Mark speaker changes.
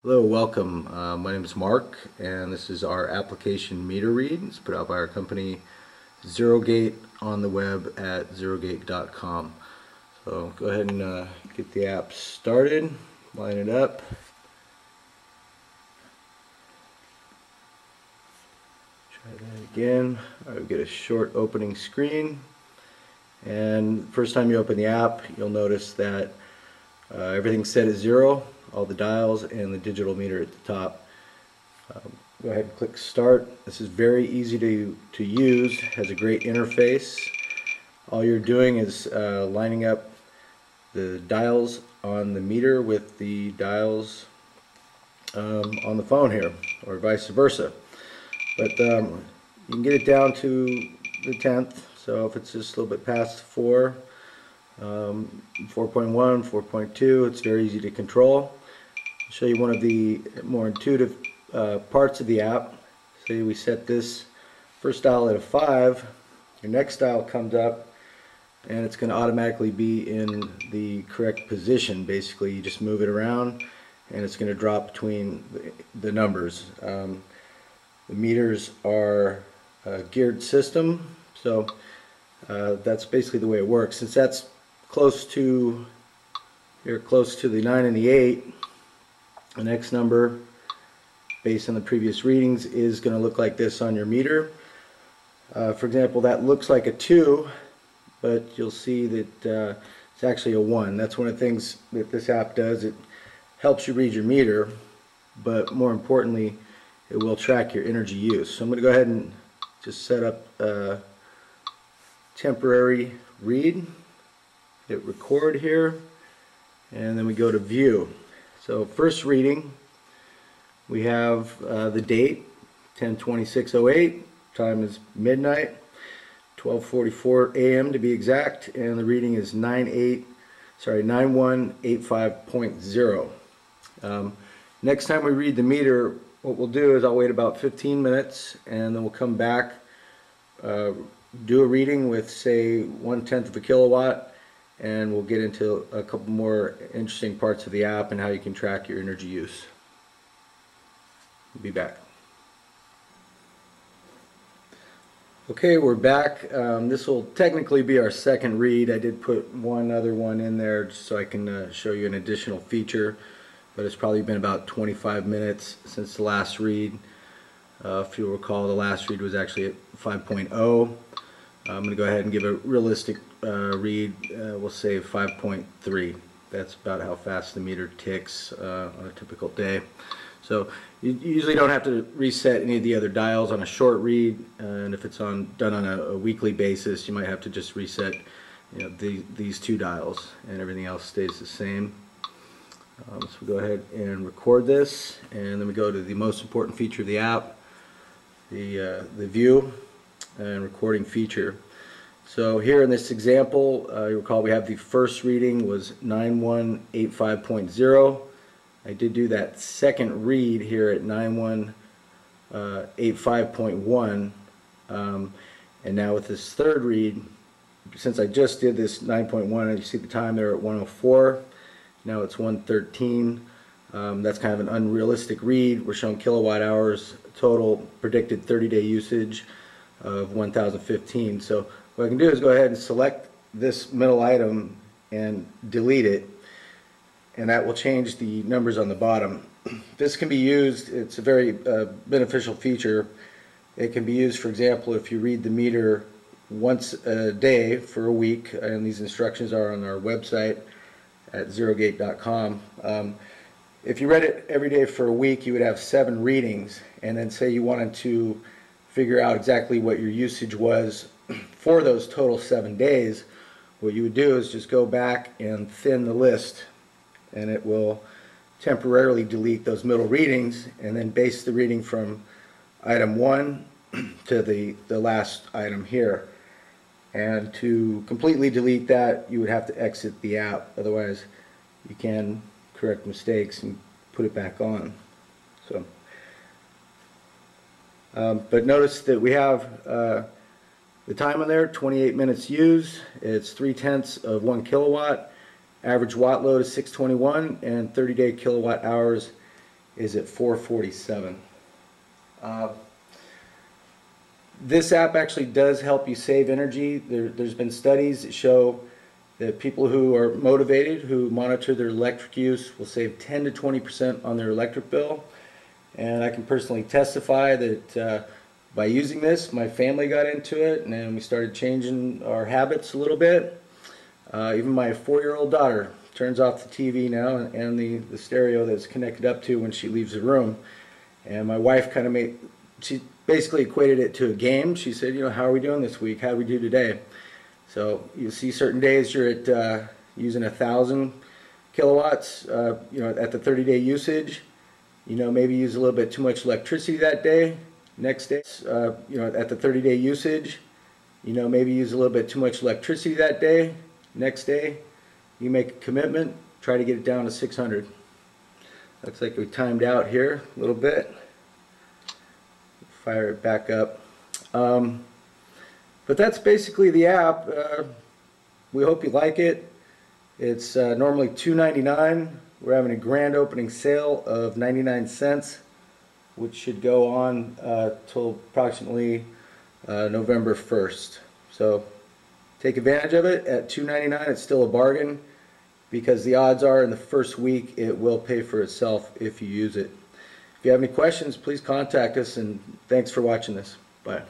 Speaker 1: Hello, welcome. My name is Mark, and this is our application MeterRead. It's put out by our company ZeroGate on the web at zerogate.com. So go ahead and get the app started, line it up. Try that again. I'll get a short opening screen. And first time you open the app, you'll notice that everything's set at 0. All the dials and the digital meter at the top. Go ahead and click start. This is very easy to use, has a great interface. All you're doing is lining up the dials on the meter with the dials on the phone here, or vice versa. But you can get it down to the 10th, so if it's just a little bit past 4, 4.1, 4.2, it's very easy to control. I'll show you one of the more intuitive parts of the app. Say we set this first dial at a 5, your next dial comes up and it's going to automatically be in the correct position. Basically you just move it around and it's going to drop between the numbers. The meters are a geared system, so that's basically the way it works. Since that's close to the 9 and the 8, the next number based on the previous readings is going to look like this on your meter. For example, that looks like a 2, but you'll see that it's actually a 1. That's one of the things that this app does. It helps you read your meter, but more importantly it will track your energy use. So I'm going to go ahead and just set up a temporary read, hit record here, and then we go to view. So first reading, we have the date, 10/26/08, time is midnight, 12:44 a.m. to be exact, and the reading is 9185.0. Next time we read the meter, what we'll do is I'll wait about 15 minutes and then we'll come back, do a reading with say 1/10 of a kilowatt, and we'll get into a couple more interesting parts of the app and how you can track your energy use. We'll be back. Okay, we're back. This will technically be our second read. I did put one other one in there just so I can show you an additional feature, but it's probably been about 25 minutes since the last read. If you'll recall, the last read was actually at 5.0. I'm going to go ahead and give a realistic read. We'll say 5.3. That's about how fast the meter ticks on a typical day. So you usually don't have to reset any of the other dials on a short read, and if it's done on a weekly basis, you might have to just reset, these two dials, and everything else stays the same. So we go ahead and record this, and then we go to the most important feature of the app, the view and recording feature. So here in this example, you recall we have the first reading was 9185.0. I did do that second read here at 9185.1, and now with this third read, since I just did this 9.1, and you see the time there at 104, now it's 113. That's kind of an unrealistic read. We're showing kilowatt hours total predicted 30-day usage of 1015. So what I can do is go ahead and select this middle item and delete it, and that will change the numbers on the bottom. This can be used, it's a very beneficial feature. It can be used, for example, if you read the meter once a day for a week, and these instructions are on our website at zerogate.com. If you read it every day for a week, you would have 7 readings, and then say you wanted to figure out exactly what your usage was for those total 7 days, what you would do is just go back and thin the list, and it will temporarily delete those middle readings and then base the reading from item 1 to the last item here. And to completely delete that, you would have to exit the app. Otherwise you can correct mistakes and put it back on. So but notice that we have the time on there, 28 minutes used. It's 3/10 of 1 kilowatt. Average watt load is 621, and 30-day kilowatt hours is at 447. This app actually does help you save energy. There's been studies that show that people who are motivated, who monitor their electric use, will save 10 to 20% on their electric bill. And I can personally testify that by using this, my family got into it, and then we started changing our habits a little bit. Even my 4-year-old daughter turns off the TV now and the stereo that's connected up to when she leaves the room. And my wife kind of she basically equated it to a game. She said, how are we doing this week? How do we do today? So you see certain days you're at using 1,000 kilowatts, at the 30-day usage. Maybe use a little bit too much electricity that day. Next day, at the 30-day usage, maybe use a little bit too much electricity that day. Next day, you make a commitment, try to get it down to 600. Looks like we timed out here a little bit. Fire it back up. But that's basically the app. We hope you like it. It's normally $2.99. We're having a grand opening sale of 99 cents, which should go on till approximately November 1st. So take advantage of it at $2.99. It's still a bargain because the odds are in the first week it will pay for itself if you use it. If you have any questions, please contact us, and thanks for watching this. Bye.